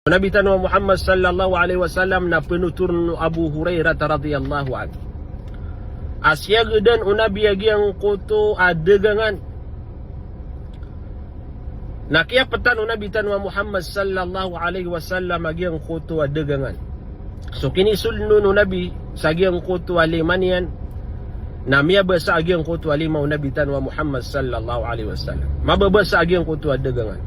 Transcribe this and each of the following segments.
Nabi Tanwa Muhammad sallallahu alaihi wasallam na penuturun Abu Hurairah radhiyallahu anhu. Asya gedan unabi yang koto adegangan. Nakia petan Nabi Tanwa Muhammad sallallahu alaihi wasallam yang koto adegangan. So kini sulnun Nabi sagiang koto alimanian. Namia basa agiang koto alima Nabi Tanwa Muhammad sallallahu alaihi wasallam. Mababasa agiang koto adegangan.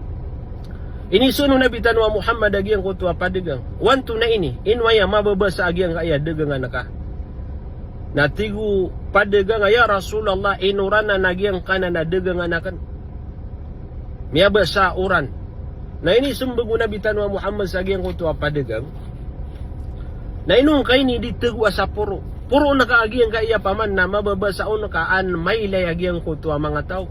Ini sunu Nabi Tanwa Muhammad agiang koto apadegang. Wantu na ini inwaya mababasa agiang kaya degangan naka. Natigu padegang ya Rasulullah inurana nagiang kana na degangan akan. Mia basa uran. Na ini sumbagu Nabi Tanwa Muhammad sagiang koto apadegang. Na inung kay ni ditegu asapuro. Puro nakaagiang kaya paman na mababasa ono kaan may layagiang koto mga tao.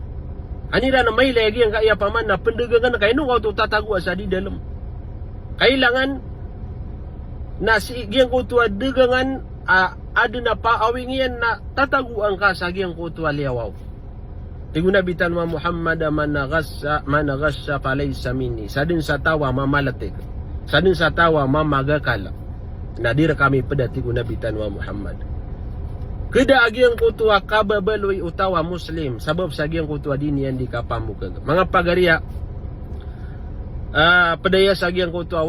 Anira na may layagiang kaya paman na pendegangan kay nung auto tatagu asa di dalam. Kailangan na sigiang koto degangan ada na paawingian na tatagu ang kasagiang koto liawaw. Tigu Nabi Tanwa Muhammad managasya palaysa minni. Sadin sa tawa mamalatik. Sadin sa tawa mamagakala. Nadir kami pedati ku Nabi Tanwa Muhammad. Keda agiang kutua kababaloy utawa Muslim sabab sagiang kutua dini yang di kapamu. Mga pagaria pedaya sagiang kutua